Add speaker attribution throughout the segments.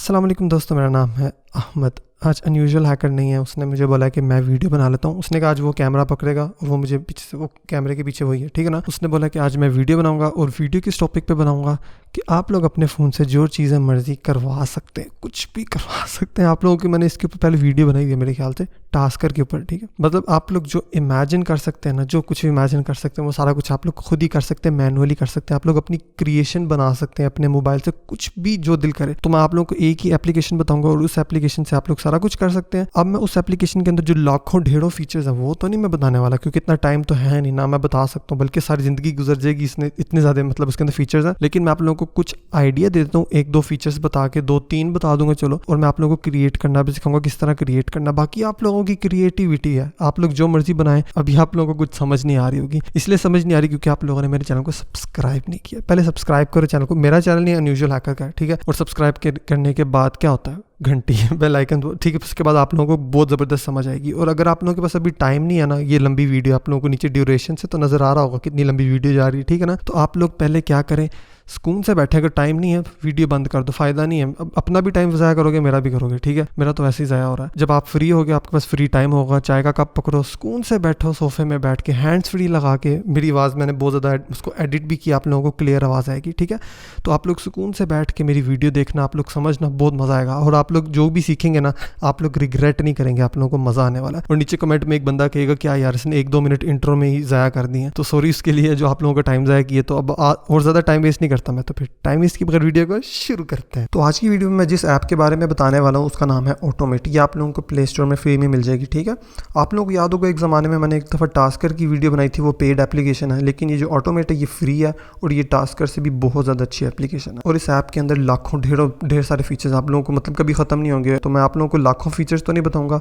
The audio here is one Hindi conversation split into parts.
Speaker 1: अस्सलाम वालेकुम दोस्तों, मेरा नाम है अहमद। आज अनयूजुअल हैकर नहीं है, उसने मुझे बोला कि मैं वीडियो बना लेता हूँ। उसने कहा आज वो कैमरा पकड़ेगा और वो मुझे पीछे से, वो कैमरे के पीछे वही है, ठीक है ना। उसने बोला कि आज मैं वीडियो बनाऊंगा और वीडियो किस टॉपिक पे बनाऊंगा कि आप लोग अपने फ़ोन से जो चीज़ें मर्जी करवा सकते हैं, कुछ भी करवा सकते हैं आप लोगों की। मैंने इसके ऊपर पहले वीडियो बनाई है मेरे ख्याल से टास्कर के ऊपर, ठीक है। मतलब आप लोग जो इमेजिन कर सकते हैं ना, जो कुछ भी इमेजिन कर सकते हैं वो सारा कुछ आप लोग खुद ही कर सकते हैं, मैनुअली कर सकते हैं। आप लोग अपनी क्रिएशन बना सकते हैं अपने मोबाइल से, कुछ भी जो दिल करे। तो मैं आप लोगों को एक ही एप्लीकेशन बताऊंगा और उस एप्लीकेशन से आप लोग सारा कुछ कर सकते हैं। अब मैं उस एप्लीकेशन के अंदर जो लाखों ढेरों फीचर्स हैं वो तो नहीं मैं बताने वाला, क्योंकि इतना टाइम तो है नहीं ना मैं बता सकता हूँ, बल्कि सारी ज़िंदगी गुजर जाएगी इसने, इतने ज़्यादा मतलब उसके अंदर फीचर्स हैं। लेकिन मैं आप लोगों को कुछ आइडिया दे देता हूँ, एक दो फीचर्स बता के, दो तीन बता दूंगा चलो, और मैं आप लोगों को क्रिएट करना भी सिखाऊंगा किस तरह क्रिएट करना। बाकी आप लोगों की क्रिएटिविटी है, आप लोग जो मर्जी बनाएं। अभी आप लोगों को कुछ समझ नहीं आ रही होगी, इसलिए समझ नहीं आ रही क्योंकि आप लोगों ने मेरे चैनल को सब्सक्राइब नहीं किया। पहले सब्सक्राइब करो चैनल को, मेरा चैनल नहीं अनयूजुअल हैकर का, ठीक है। और सब्सक्राइब करने के बाद क्या होता है, घंटी बेल आइकन, ठीक है। उसके बाद आप लोगों को बहुत ज़बरदस्त समझ आएगी। और अगर आप लोगों के पास अभी टाइम नहीं है ना, ये लंबी वीडियो आप लोगों को नीचे ड्यूरेशन से तो नज़र आ रहा होगा कितनी लंबी वीडियो जा रही है, ठीक है ना। तो आप लोग पहले क्या करें, सुकून से बैठे, अगर टाइम नहीं है वीडियो बंद कर दो, फ़ायदा नहीं है। अब अपना भी टाइम ज़ाया करोगे, मेरा भी करोगे, ठीक है। मेरा तो वैसे ही ज़ाया हो रहा है। जब आप फ्री होगे, आपके पास फ्री टाइम होगा, चाय का कप पकड़ो, सुकून से बैठो सोफे में बैठ के, हैंड्स फ्री लगा के। मेरी आवाज़ मैंने बहुत ज़्यादा उसको एडिट भी किया, आप लोगों को क्लियर आवाज़ आएगी, ठीक है। तो आप लोग सुकून से बैठ के मेरी वीडियो देखना, आप लोग समझना, बहुत मज़ा आएगा। और आप लोग जो भी सीखेंगे ना, आप लोग रिग्रेट नहीं करेंगे, आप लोगों को मज़ा आने वाला है। और नीचे कमेंट में एक बंदा कहेगा क्या यार इसने 1-2 मिनट इंट्रो में ही ज़ाया कर दिए, तो सॉरी उसके लिए जो आप लोगों का टाइम ज़ाया किए। तो अब और ज़्यादा टाइम वेस्ट नहीं करता मैं, तो फिर टाइम वेस्ट की बगैर वीडियो को शुरू करते हैं। तो आज की वीडियो में मैं जिस ऐप के बारे में बताने वाला हूँ उसका नाम है ऑटोमेट। ये आप लोगों को प्ले स्टोर में फ्री में मिल जाएगी, ठीक है। आप लोगों को याद होगा एक ज़माने में मैंने एक दफ़ा टास्कर की वीडियो बनाई थी, वो पेड एप्लीकेशन है, लेकिन ये जो ऑटोमेट है ये फ्री है और ये टास्कर से भी बहुत ज़्यादा अच्छी एप्लीकेशन है। और इस ऐप के अंदर लाखों ढेर सारे फीचर्स आप लोगों को मतलब कभी ख़त्म नहीं होंगे। तो मैं आप लोगों को लाखों फीचर्स तो नहीं बताऊँगा,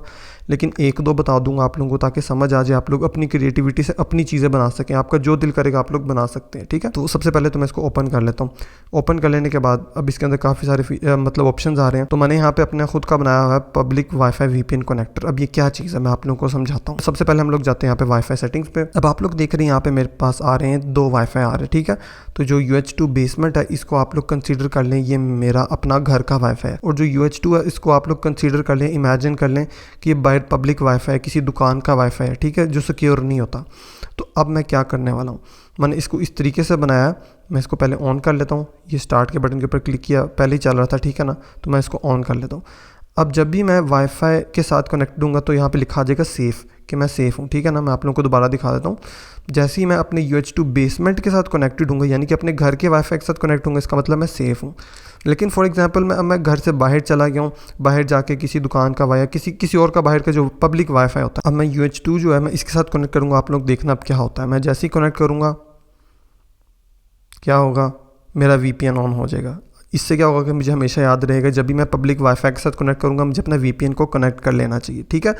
Speaker 1: लेकिन एक दो बता दूंगा आप लोगों को, ताकि समझ आ जाए, आप लोग अपनी क्रिएटिविटी से अपनी चीज़ें बना सकें। आपका जो दिल करेगा आप लोग बना सकते हैं, ठीक है। तो सबसे पहले तो मैं इसको ओपन कर लेता हूँ। ओपन कर लेने के बाद अब इसके अंदर काफ़ी सारे मतलब ऑप्शंस आ रहे हैं। तो मैंने यहाँ पे अपने खुद का बनाया हुआ है पब्लिक वाईफाई वीपीएन कनेक्टर। अब ये क्या चीज़ है मैं आप लोगों को समझाता हूँ। सबसे पहले हम लोग जाते हैं यहाँ पे वाईफाई सेटिंग्स पे। अब आप लोग देख रहे हैं यहाँ पे मेरे पास आ रहे हैं 2 वाईफाई आ रहे हैं, ठीक है। तो जो UH2 बेसमेंट है इसको आप लोग कंसीडर कर लें, ये मेरा अपना घर का वाईफाई है। और जो UH2 है इसको आप लोग कंसीडर कर लें, इमेजिन कर लें कि ये बाहर पब्लिक वाईफाई है, किसी दुकान का वाईफाई है, ठीक है, जो सिक्योर नहीं होता। तो अब मैं क्या करने वाला हूँ, मैंने इसको इस तरीके से बनाया है। मैं इसको पहले ऑन कर लेता हूँ। ये स्टार्ट के बटन के ऊपर क्लिक किया, पहले ही चल रहा था, ठीक है ना। तो मैं इसको ऑन कर लेता हूँ। अब जब भी मैं वाईफाई के साथ कनेक्ट दूंगा तो यहाँ पे लिखा आ जाएगा सेफ़, कि मैं सेफ़ हूँ, ठीक है ना। मैं आप लोगों को दोबारा दिखा देता हूँ। जैसे ही मैं अपने UH2 बेसमेंट के साथ कनेक्टेड हूँगा, यानी कि अपने घर के वाईफाई के साथ कनेक्ट हूँगा, इसका मतलब मैं सेफ़ हूँ। लेकिन फॉर एग्जांपल मैं घर से बाहर चला गया हूँ, बाहर जाके किसी दुकान का या किसी और का बाहर का जो पब्लिक वाईफाई होता है, अब मैं UH2 जो है मैं इसके साथ कनेक्ट करूँगा। आप लोग देखना अब क्या होता है। मैं जैसे ही कनेक्ट करूँगा क्या होगा, मेरा VPN ऑन हो जाएगा। इससे क्या होगा कि मुझे हमेशा याद रहेगा जब भी मैं पब्लिक वाईफाई के साथ कनेक्ट करूँगा मुझे अपना VPN को कनेक्ट कर लेना चाहिए, ठीक है।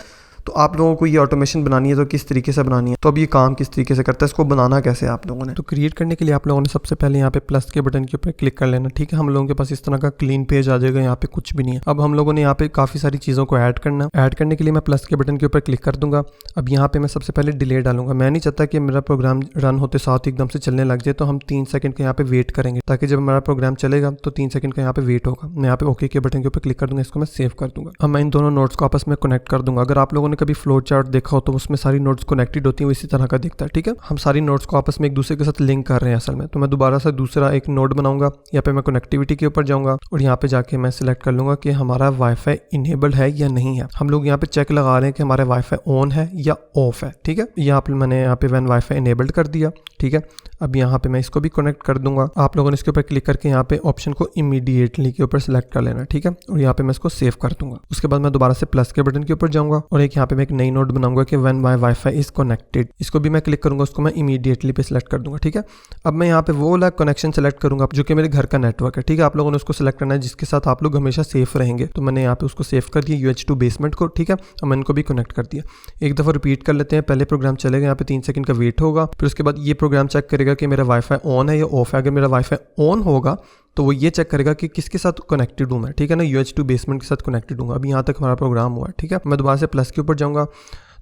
Speaker 1: तो आप लोगों को ये ऑटोमेशन बनानी है तो किस तरीके से बनानी है, तो अब ये काम किस तरीके से करता है, इसको बनाना कैसे है आप लोगों ने। तो क्रिएट करने के लिए आप लोगों ने सबसे पहले यहाँ पे प्लस के बटन के ऊपर क्लिक कर लेना, ठीक है। हम लोगों के पास इस तरह का क्लीन पेज आ जाएगा, यहाँ पे कुछ भी नहीं है। अब हम लोगों ने यहाँ पे काफ़ी सारी चीज़ों को ऐड करना। ऐड करने के लिए मैं प्लस के बटन के ऊपर क्लिक कर दूंगा। अब यहाँ पे मैं सबसे पहले डिले डालूंगा। मैं नहीं चाहता कि मेरा प्रोग्राम रन होते साथ एकदम से चलने लग जाए, तो हम 3 सेकंड का यहाँ पे वेट करेंगे, ताकि जब हमारा प्रोग्राम चलेगा तो 3 सेकंड का यहाँ पे वेट होगा। मैं यहाँ पे ओके के बटन के ऊपर क्लिक कर दूंगा, इसको मैं सेव कर दूंगा। अब मैं इन दोनों नोट्स को आपस में कनेक्ट कर दूंगा। अगर आप लोगों ने कभी फ्लो चार्ट देखा हो तो उसमें सारी नोट्स कनेक्टेड होती हैं, इसी तरह का दिखता है, ठीक है। हम सारी नोट्स को आपस में एक दूसरे के साथ लिंक कर रहे हैं असल में। तो मैं दोबारा से दूसरा एक नोड बनाऊंगा। यहाँ पे मैं कनेक्टिविटी के ऊपर जाऊंगा और यहाँ पे जाके मैं सिलेक्ट कर लूंगा कि हमारा वाईफाई इनेबल्ड है या नहीं है। हम लोग यहाँ पे चेक लगा रहे हैं कि हमारा वाईफाई ऑन है या ऑफ है, ठीक है। मैंने यहाँ पे वैन वाईफाई इनेबल्ड कर दिया, ठीक है। अब यहाँ पे मैं इसको भी कनेक्ट कर दूंगा। आप लोगों ने इसके ऊपर क्लिक करके यहाँ पे ऑप्शन को इमीडिएटली के ऊपर सेलेक्ट कर लेना, ठीक है। और यहाँ पे मैं इसको सेव कर दूंगा। उसके बाद मैं दोबारा से प्लस के बटन के ऊपर जाऊंगा और यहाँ पे मैं एक नई नोट बनाऊंगा कि when my wifi is connected. इसको भी मैं क्लिक करूंगा, उसको मैं इमीडिएटली पे सिलेक्ट कर दूंगा, ठीक है। अब मैं यहाँ पे वो वाला कनेक्शन सेलेक्ट करूंगा जो कि मेरे घर का नेटवर्क है, ठीक है। आप लोगों ने उसको सिलेक्ट करना है जिसके साथ आप लोग हमेशा सेफ रहेंगे। तो मैंने यहाँ पे उसको सेव कर दिया UH2 बेसमेंट को, ठीक है। अब मैंने इनको भी कनेक्ट कर दिया। एक दफ़ा रिपीट कर लेते हैं। पहले प्रोग्राम चलेगा, यहाँ पे 3 सेकंड का वेट होगा, फिर उसके बाद ये प्रोग्राम चेक करेगा कि मेरा वाईफाई ऑन है या ऑफ है। अगर मेरा वाईफाई ऑन होगा तो वो ये चेक करेगा कि किसके साथ कनेक्टेड हूँ मैं, ठीक है ना। UH2 बेसमेंट के साथ कनेक्टेड हूँ। अभी यहाँ तक हमारा प्रोग्राम हुआ है, ठीक है। मैं दोबारा से प्लस के ऊपर जाऊँगा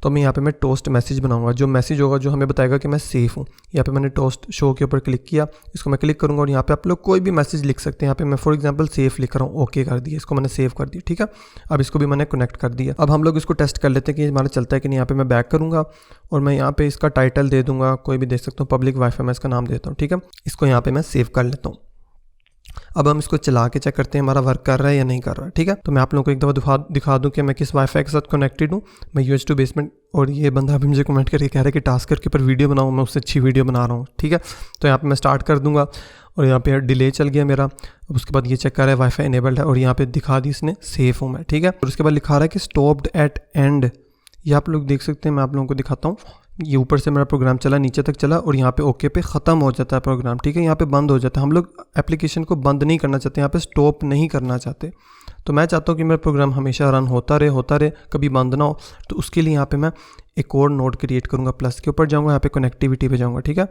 Speaker 1: तो मैं यहाँ पे मैं टोस्ट मैसेज बनाऊंगा, जो मैसेज होगा जो हमें बताएगा कि मैं सेफ़ हूँ। यहाँ पे मैंने टोस्ट शो के ऊपर क्लिक किया, इसको मैं क्लिक करूँगा और यहाँ पे आप लोग कोई भी मैसेज लिख सकते हैं। यहाँ पे मैं फॉर एग्जांपल सेफ़ लिख रहा हूँ, ओके कर दिया, इसको मैंने सेव कर दिया, ठीक है। अब इसको भी मैंने कनेक्ट कर दिया। अब हम लोग इसको टेस्ट कर लेते हैं कि हमारा चलता है कि नहीं। यहाँ पे मैं बैक करूँगा और मैं यहाँ पे इसका टाइटल दे दूँगा, कोई भी दे सकता हूँ, पब्लिक वाईफाई मैं इसका नाम देता हूँ, ठीक है। इसको यहाँ पे मैं सेव कर लेता हूँ। अब हम इसको चला के चेक करते हैं हमारा वर्क कर रहा है या नहीं कर रहा है, ठीक है। तो मैं आप लोगों को एक दफ़ा दिखा दूं कि मैं किस वाईफाई के साथ कनेक्टेड हूँ। मैं UH2 बेसमेंट, और ये बंदा अभी मुझे कमेंट करके कह रहा है कि टास्कर के ऊपर वीडियो बनाऊँ, मैं उससे अच्छी वीडियो बना रहा हूँ, ठीक है। तो यहाँ पे मैं स्टार्ट कर दूंगा और यहाँ पे डिले चल गया मेरा। अब उसके बाद ये चेक कर रहा है वाईफाई इनेबल्ड है और यहाँ पे दिखा दी इसने सेफ हूँ मैं, ठीक है। और उसके बाद लिखा रहा है कि स्टॉप्ड एट एंड, ये आप लोग देख सकते हैं, मैं आप लोगों को दिखाता हूँ। ये ऊपर से मेरा प्रोग्राम चला, नीचे तक चला और यहाँ पे ओके पे ख़त्म हो जाता है प्रोग्राम, ठीक है। यहाँ पे बंद हो जाता है। हम लोग एप्लीकेशन को बंद नहीं करना चाहते, यहाँ पे स्टॉप नहीं करना चाहते। तो मैं चाहता हूँ कि मेरा प्रोग्राम हमेशा रन होता रहे, कभी बंद ना हो। तो उसके लिए यहाँ पे मैं एक और नोड क्रिएट करूँगा, प्लस के ऊपर जाऊँगा, यहाँ पे कनेक्टिविटी पे जाऊँगा, ठीक है।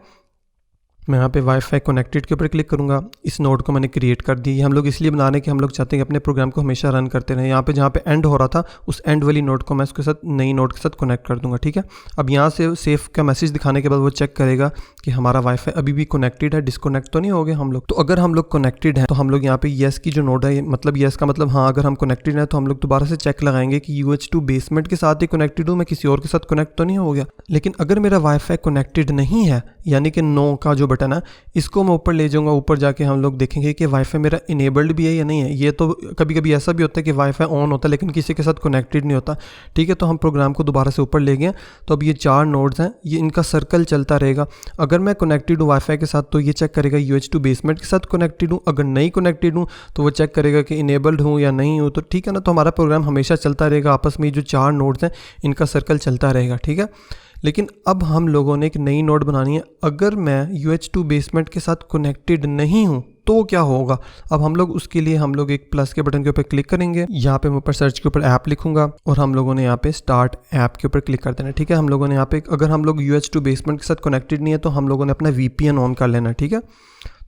Speaker 1: मैं यहाँ पे वाईफाई कनेक्टेड के ऊपर क्लिक करूँगा। इस नोड को मैंने क्रिएट कर दी। हम लोग इसलिए बना रहे हैं कि हम लोग चाहते हैं कि अपने प्रोग्राम को हमेशा रन करते रहें। यहाँ पे जहाँ पे एंड हो रहा था उस एंड वाली नोड को मैं इसके साथ नई नोड के साथ कनेक्ट कर दूँगा, ठीक है। अब यहाँ से सेफ का मैसेज दिखाने के बाद वो चेक करेगा कि हमारा वाईफाई अभी भी कनेक्टेड है, डिस्कनेक्ट तो नहीं हो गए हम लोग। तो अगर हम लोग कनेक्टेड हैं तो हम लोग यहाँ पे येस की जो नोड है, मतलब येस का मतलब हाँ अगर हम कनेक्टेड हैं, तो हम लोग दोबारा से चेक लगाएंगे कि UH2 बेसमेंट के साथ ही कनेक्टेड हूँ, मैं किसी और के साथ कनेक्ट तो नहीं हो गया। लेकिन अगर मेरा वाईफाई कनेक्टेड नहीं है, यानी कि नो का जो बटन है, इसको मैं ऊपर ले जाऊंगा। ऊपर जाके हम लोग देखेंगे कि वाईफाई मेरा इनेबल्ड भी है या नहीं है। ये तो कभी कभी ऐसा भी होता है कि वाईफाई ऑन होता है लेकिन किसी के साथ कनेक्टेड नहीं होता, ठीक है। तो हम प्रोग्राम को दोबारा से ऊपर ले गए। तो अब ये 4 नोड्स हैं, ये इनका सर्कल चलता रहेगा। अगर मैं कनेक्टेड हूँ वाईफाई के साथ तो ये चेक करेगा UH2 बेसमेंट के साथ कनेक्टेड हूँ। अगर नहीं कनेक्टेड हूँ तो वो चेक करेगा कि इनेबल्ड हूँ या नहीं हूँ, तो ठीक है ना। तो हमारा प्रोग्राम हमेशा चलता रहेगा, आपस में जो 4 नोड्स हैं इनका सर्कल चलता रहेगा, ठीक है। लेकिन अब हम लोगों ने एक नई नोड बनानी है। अगर मैं UH2 बेसमेंट के साथ कनेक्टेड नहीं हूँ तो क्या होगा। अब हम लोग उसके लिए हम लोग एक प्लस के बटन के ऊपर क्लिक करेंगे। यहाँ पे मैं ऊपर सर्च के ऊपर ऐप लिखूंगा और हम लोगों ने यहाँ पे स्टार्ट ऐप के ऊपर क्लिक कर देना, ठीक है। हम लोगों ने यहाँ पे अगर हम लोग UH2 बेसमेंट के साथ कनेक्टेड नहीं है तो हम लोगों ने अपना VPN ऑन कर लेना, ठीक है।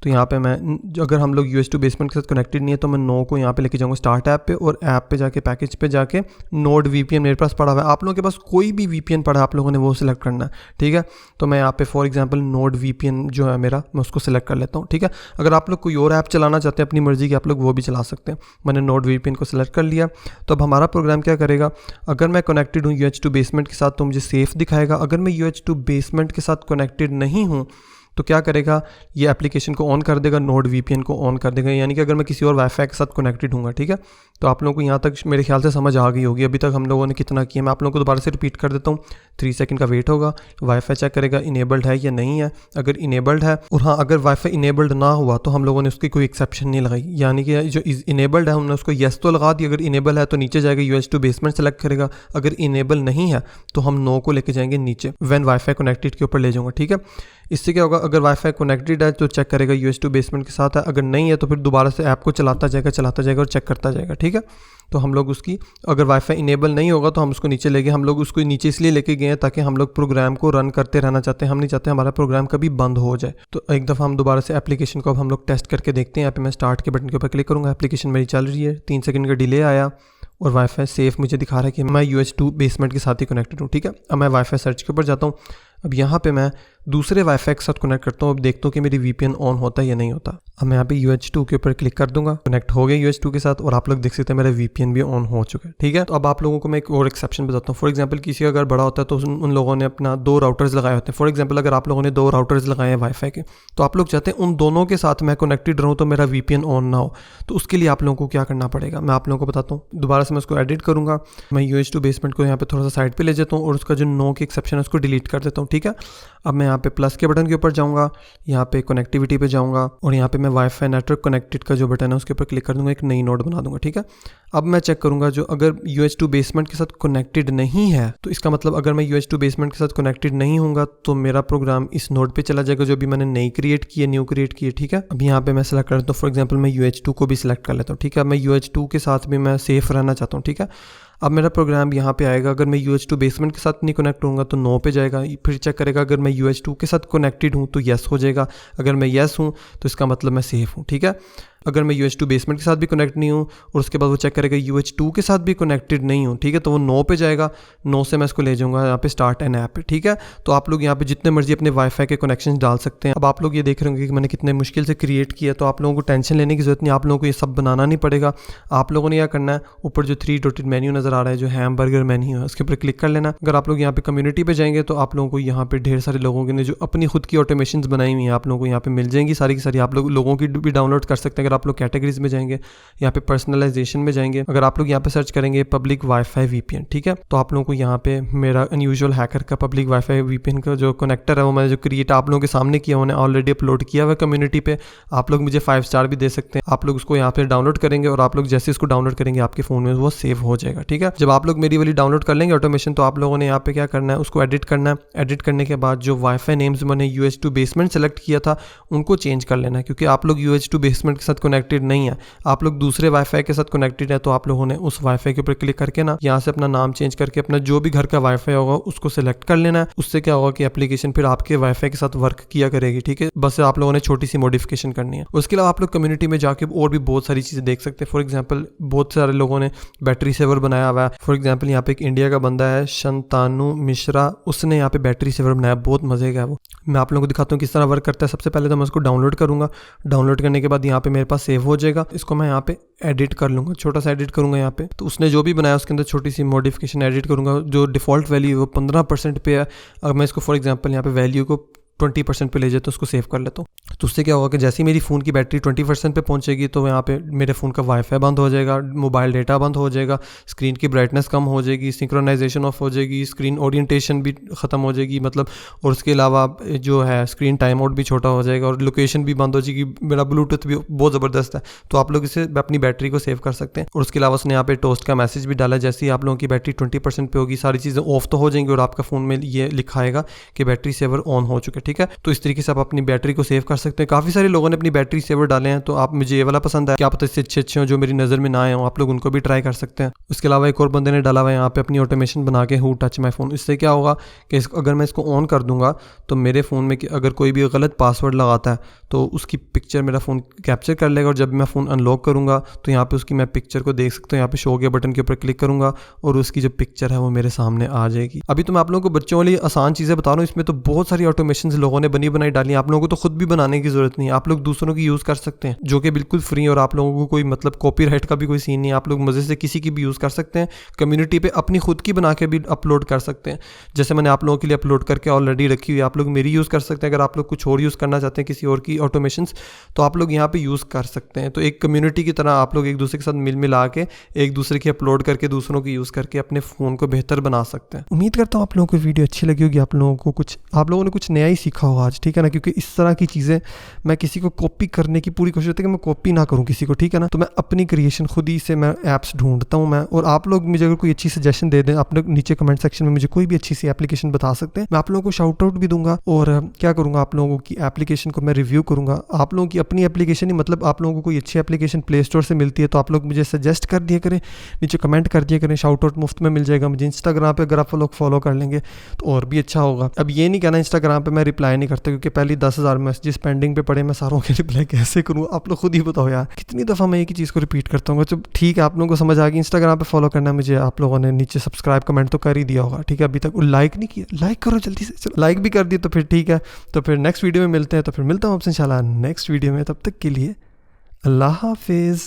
Speaker 1: तो यहाँ पे मैं अगर हम लोग UH2 बेसमेंट के साथ कनेक्टेड नहीं है तो मैं नो को यहाँ पे लेके जाऊँगा स्टार्ट ऐप पे, और ऐप पे जाके पैकेज पे जाके नोड VPN मेरे पास पड़ा हुआ है। आप लोगों के पास कोई भी VPN पड़ा है आप लोगों ने वो सिलेक्ट करना है, ठीक है। तो मैं यहाँ पे फॉर एग्जांपल नोड VPN जो है मेरा, मैं उसको सिलेक्ट कर लेता हूँ, ठीक है। अगर आप लोग कोई और ऐप चलाना चाहते हैं अपनी मर्जी की, आप लोग वो भी चला सकते हैं। मैंने नोड VPN को सिलेक्ट कर लिया। तो अब हमारा प्रोग्राम क्या करेगा, अगर मैं कनेक्टेड हूँ UH2 बेसमेंट के साथ तो मुझे सेफ दिखाएगा। अगर मैं UH2 बेसमेंट के साथ कनेक्टेड नहीं हूँ तो क्या करेगा, ये एप्लीकेशन को ऑन कर देगा, नोड VPN को ऑन कर देगा, यानी कि अगर मैं किसी और वाईफाई के साथ कनेक्टेड हूँ, ठीक है। तो आप लोगों को यहाँ तक मेरे ख्याल से समझ आ गई होगी। अभी तक हम लोगों ने कितना किया, मैं आप लोगों को दोबारा से रिपीट कर देता हूँ। 3 सेकंड का वेट होगा, वाईफाई चेक करेगा इनेबल्ड है या नहीं है। अगर इनेबल्ड है, और हाँ अगर वाईफाई इनेबल्ड ना हुआ तो हम लोगों ने उसकी कोई एक्सेप्शन नहीं लगाई, यानी कि जो इनेबल्ड है हमने उसको येस तो लगा दी। अगर इनेबल है तो नीचे जाएगा UH2 बेसमेंट सेलेक्ट करेगा। अगर इनेबल नहीं है तो हम नो को लेके जाएंगे नीचे, व्हेन वाईफाई कनेक्टेड के ऊपर ले जाऊँगा, ठीक है। इससे क्या होगा, अगर वाईफाई कनेक्टेड है तो चेक करेगा UH2 बेसमेंट के साथ है, अगर नहीं है तो फिर दोबारा से ऐप को चलाता जाएगा और चेक करता जाएगा, ठीक है। तो हम लोग उसकी, अगर वाईफाई इनेबल नहीं होगा तो हम उसको नीचे ले गए। हम लोग उसको नीचे इसलिए लेके गए हैं ताकि हम लोग प्रोग्राम को रन करते रहना चाहते हैं, हम नहीं चाहते हमारा प्रोग्राम कभी बंद हो जाए। तो एक दफ़ा हम दोबारा से एप्लीकेशन को अब हम लोग टेस्ट करके देखते हैं। यहाँ पे मैं स्टार्ट के बटन के ऊपर क्लिक करूँगा, एप्लीकेशन मेरी चल रही है, 3 सेकंड का डिले आया और वाईफाई सेफ मुझे दिखा रहा है कि मैं UH2 बेसमेंट के साथ ही कनेक्टेड हूँ, ठीक है। अब मैं वाईफाई सर्च के ऊपर जाता हूँ। अब यहाँ पे मैं दूसरे वाईफाई के साथ कनेक्ट करता हूँ। अब देखता हूँ कि मेरी VPN ऑन होता है या नहीं होता। अब मैं यहाँ पे UH2 के ऊपर क्लिक कर दूंगा, कनेक्ट हो गया UH2 के साथ, और आप लोग देख सकते हैं मेरा VPN भी ऑन हो चुका है, ठीक है। तो अब आप लोगों को मैं एक और एक्सेप्शन बताता हूँ। फॉर एग्जांपल किसी का अगर बड़ा होता है तो उन लोगों ने अपना 2 राउटर्स लगाए होते हैं। फॉर एग्जांपल अगर आप लोगों ने 2 राउटर्स लगाए हैं वाईफाई के, तो आप लोग चाहते हैं उन दोनों के साथ मैं कनेक्टेड रहूँ तो मेरा VPN ऑन ना हो। तो उसके लिए आप लोगों को क्या करना पड़ेगा मैं आप लोगों को बताता हूँ। दोबारा से मैं उसको एडिट करूँगा, मैं UH2 बेसमेंट को यहाँ पे थोड़ा सा साइड पे ले जाता हूँ और उसका जो नो की एक्सेप्शन है उसको डिलीट कर देता हूँ, ठीक है। अब मैं यहाँ पे प्लस के बटन के ऊपर जाऊँगा, यहाँ पे कनेक्टिविटी पे जाऊँगा और यहाँ पे मैं वाईफाई नेटवर्क कनेक्टेड का जो बटन है उसके ऊपर क्लिक कर दूँगा, एक नई नोड बना दूँगा, ठीक है। अब मैं चेक करूँगा जो अगर UH2 बेसमेंट के साथ कनेक्टेड नहीं है, तो इसका मतलब अगर मैं UH2 बेसमेंट के साथ कनेक्टेड नहीं होऊंगा तो मेरा प्रोग्राम इस नोड पे चला जाएगा जो भी मैंने न्यू क्रिएट की है, ठीक है। अब यहाँ पे मैं सेलेक्ट कर लेता हूँ, फॉर एग्जांपल मैं UH2 को भी सिलेक्ट कर लेता हूँ, ठीक है। अब मैं UH2 के साथ भी मैं सेफ रहना चाहता हूँ, ठीक है। अब मेरा प्रोग्राम यहाँ पे आएगा, अगर मैं UH2 बेसमेंट के साथ नहीं कनेक्ट होऊंगा तो नो पे जाएगा, फिर चेक करेगा अगर मैं UH2 के साथ कनेक्टेड हूँ तो येस हो जाएगा, अगर मैं येस हूँ तो इसका मतलब मैं सेफ हूँ, ठीक है। अगर मैं UH2 बेसमेंट के साथ भी कनेक्ट नहीं हूँ और उसके बाद वो चेक करेगा UH2 के साथ भी कनेक्टेड नहीं हूँ, ठीक है, तो वो 9 पे जाएगा, 9 से मैं इसको ले जाऊँगा यहाँ पे स्टार्ट एन ऐप पे, ठीक है। तो आप लोग यहाँ पे जितने मर्जी अपने वाईफाई के कनेक्शन डाल सकते हैं। अब आप लोग ये देख रहे होंगे कि मैंने कितने मुश्किल से क्रिएट किया, तो आप लोगों को टेंशन लेने की जरूरत नहीं, आप लोगों को ये सब बनाना नहीं पड़ेगा। आप लोगों ने क्या करना है, ऊपर जो 3 डॉटेड मेन्यू नजर आ रहा है, जो हैमबर्गर मेन्यू है, उसके ऊपर क्लिक कर लेना। अगर आप लोग यहाँ पे कम्युनिटी पे जाएंगे तो आप लोगों को यहाँ पे ढेर सारे लोगों ने जो अपनी खुद की ऑटोमेशन बनाई हुई है आप लोगों को यहाँ पे मिल जाएंगी सारी की सारी। आप लोगों की भी डाउनलोड कर सकते हैं। अगर आप लोग कैटेगरीज में जाएंगे, यहाँ पे पर्सनलाइजेशन में जाएंगे, अगर आप लोग यहाँ पे सर्च करेंगे पब्लिक वाईफाई VPN, ठीक है, तो आप लोगों को यहाँ पे मेरा अनयूजुअल हैकर का पब्लिक वाईफाई VPN का जो कनेक्टर है वो मैंने जो क्रिएट आप लोगों के सामने किया, उन्हें ऑलरेडी अपलोड किया हुआ कम्युनिटी पे। आप लोग मुझे 5 स्टार भी दे सकते हैं। आप लोग उसको यहाँ पे डाउनलोड करेंगे और आप लोग जैसे इसको डाउनलोड करेंगे आपके फोन में वो सेव हो जाएगा, ठीक है। जब आप लोग मेरी वाली डाउनलोड कर लेंगे ऑटोमेशन, तो आप लोगों ने यहाँ पे क्या करना है, उसको एडिट करना है। एडिट करने के बाद जो वाईफाई नेम्स मैंने UH2 बेसमेंट सेलेक्ट किया था उनको चेंज कर लेना है, क्योंकि आप लोग UH2 बेसमेंट के साथ कनेक्टेड नहीं है, आप लोग दूसरे वाईफाई के साथ कनेक्टेड है। तो आप लोगों ने उस वाईफाई के ऊपर क्लिक करके ना यहाँ से अपना नाम चेंज करके अपना जो भी घर का वाईफाई होगा उसको सिलेक्ट कर लेना है। उससे क्या होगा कि एप्लीकेशन फिर आपके वाईफाई के साथ वर्क किया करेगी, ठीक है। बस आप लोगों ने छोटी सी मॉडिफिकेशन करनी है। उसके अलावा आप लोग कम्युनिटी में जाके और भी बहुत सारी चीजें देख सकते हैं। फॉर एग्जाम्पल बहुत सारे लोगों ने बैटरी सेवर बनाया हुआ है। फॉर एग्जाम्पल यहाँ पे एक इंडिया का बंदा है शंतानु मिश्रा, उसने यहाँ पे बैटरी सेवर बनाया, बहुत मजे का है वो। मैं आप लोगों को दिखाता हूँ किस तरह वर्क करता है। सबसे पहले तो मैं उसको डाउनलोड करूंगा, डाउनलोड करने के बाद यहाँ पे मेरे पास सेव हो जाएगा। इसको मैं यहाँ पे एडिट कर लूंगा, छोटा सा एडिट करूंगा यहाँ पे। तो उसने जो भी बनाया उसके अंदर छोटी सी मॉडिफिकेशन एडिट करूंगा। जो डिफॉल्ट वैल्यू है वो 15% पे है। अगर मैं इसको फॉर एग्जाम्पल यहाँ पे वैल्यू को 20% पे ले जाए तो उसको सेव कर लेता हूँ। तो उससे क्या होगा कि जैसे ही मेरी फ़ोन की बैटरी 20% पे पहुँचेगी तो यहाँ पे मेरे फ़ोन का वाईफाई बंद हो जाएगा, मोबाइल डेटा बंद हो जाएगा, स्क्रीन की ब्राइटनेस कम हो जाएगी, सिंक्रोनाइजेशन ऑफ हो जाएगी, स्क्रीन ओरिएंटेशन भी ख़त्म हो जाएगी मतलब। और उसके अलावा जो है स्क्रीन टाइम आउट भी छोटा हो जाएगा और लोकेशन भी बंद हो जाएगी। मेरा ब्लूटूथ भी बहुत ज़बरदस्त है, तो आप लोग इसे अपनी बैटरी को सेव कर सकते हैं। और उसके अलावा उसने यहाँ पे टोस्ट का मैसेज भी डाला, जैसे ही आप लोगों की बैटरी 20% पे होगी सारी चीज़ें ऑफ तो हो जाएंगी और आपका फ़ोन में ये लिखा आएगा कि बैटरी सेवर ऑन हो चुका है, ठीक है। तो इस तरीके से आप अपनी बैटरी को सेव कर सकते हैं। काफ़ी सारे लोगों ने अपनी बैटरी सेवर डाले हैं, तो आप मुझे ये वाला पसंद है, क्या पता इससे अच्छे हो जो मेरी नज़र में ना आए हो, आप लोग उनको भी ट्राई कर सकते हैं। उसके अलावा एक और बंदे ने डाला हुआ है यहाँ पे अपनी ऑटोमेशन बना के हु टच माई फ़ोन। इससे क्या होगा कि अगर मैं इसको ऑन कर दूंगा तो मेरे फ़ोन में अगर कोई भी गलत पासवर्ड लगाता है तो उसकी पिक्चर मेरा फ़ोन कैप्चर कर लेगा। और जब मैं फ़ोन अनलॉक करूँगा तो यहाँ पे उसकी मैं पिक्चर को देख सकता हूँ। यहाँ पे शो के बटन के ऊपर क्लिक करूँगा और उसकी जो पिक्चर है वो मेरे सामने आ जाएगी। अभी तो मैं आप लोगों को बच्चों वाली आसान चीज़ें बता रहा हूँ, इसमें तो बहुत सारी ऑटोमेशन लोगों ने बनी बनाई डाली। आप लोगों को तो खुद भी बनाने की जरूरत नहीं है, आप लोग दूसरों की यूज़ कर सकते हैं जो कि बिल्कुल फ्री है और आप लोगों को कोई मतलब कॉपीराइट का भी कोई सीन नहीं है। आप लोग मज़े से किसी की भी यूज़ कर सकते हैं, कम्युनिटी पे अपनी खुद की बना के भी अपलोड कर सकते हैं। जैसे मैंने आप लोगों के लिए अपलोड करके ऑलरेडी रखी हुई है, आप लोग मेरी यूज़ कर सकते हैं। अगर आप लोग कुछ और यूज़ करना चाहते हैं किसी और की ऑटोमेशंस तो आप लोग यहाँ पे यूज़ कर सकते हैं। तो एक कम्युनिटी की तरह आप लोग एक दूसरे के साथ मिल मिला के एक दूसरे की अपलोड करके दूसरों की यूज़ करके अपने फ़ोन को बेहतर बना सकते हैं। उम्मीद करता हूँ आप लोगों को वीडियो अच्छी लगी होगी, आप लोगों ने कुछ नया ही सीखा होगा आज, ठीक है ना। क्योंकि इस तरह की चीज़ें मैं किसी को कॉपी करने की पूरी कोशिश होती है कि मैं कॉपी ना करूँ किसी को, ठीक है ना। तो मैं अपनी क्रिएशन खुद ही से मैं ऐप्स ढूंढता हूँ मैं। और आप लोग मुझे अगर कोई अच्छी सजेशन दे दें, आप लोग नीचे कमेंट सेक्शन में मुझे कोई भी अच्छी सी एप्लीकेशन बता सकते हैं, मैं आप लोगों को शाउट आउट भी दूंगा। और क्या करूँगा, आप लोगों की एप्लीकेशन को मैं रिव्यू करूँगा। आप लोगों की अपनी एप्लीकेशन ही मतलब आप लोगों को कोई अच्छी एप्लीकेशन प्ले स्टोर से मिलती है तो आप लोग मुझे सजेस्ट कर दिया करें, नीचे कमेंट कर दिया करें, शाउट आउट मुफ्त में मिल जाएगा। मुझे इंस्टाग्राम पे अगर आप लोग फॉलो कर लेंगे तो और भी अच्छा होगा। अब ये नहीं कहना इंस्टाग्राम पे मैं रिप्लाई नहीं करता, क्योंकि पहले 10,000 मैसेजेस पेंडिंग पे पड़े, मैं सारों के रिप्लाई कैसे करूँ, आप लोग खुद ही बताओ यार। कितनी दफ़ा मैं एक ही चीज़ को रिपीट करता हूँ। तो ठीक है, आप लोगों को समझ आ गई, इंस्टाग्राम पे फॉलो करना मुझे, आप लोगों ने नीचे सब्सक्राइब कमेंट तो कर ही दिया होगा, ठीक है। अभी तक लाइक नहीं किया, लाइक करो जल्दी से, चलो लाइक भी कर दिया तो फिर ठीक है। तो फिर नेक्स्ट वीडियो में मिलते हैं, तो फिर मिलता हूँ आपसे इंशाल्लाह नेक्स्ट वीडियो में। तब तक के लिए अल्लाह हाफिज़।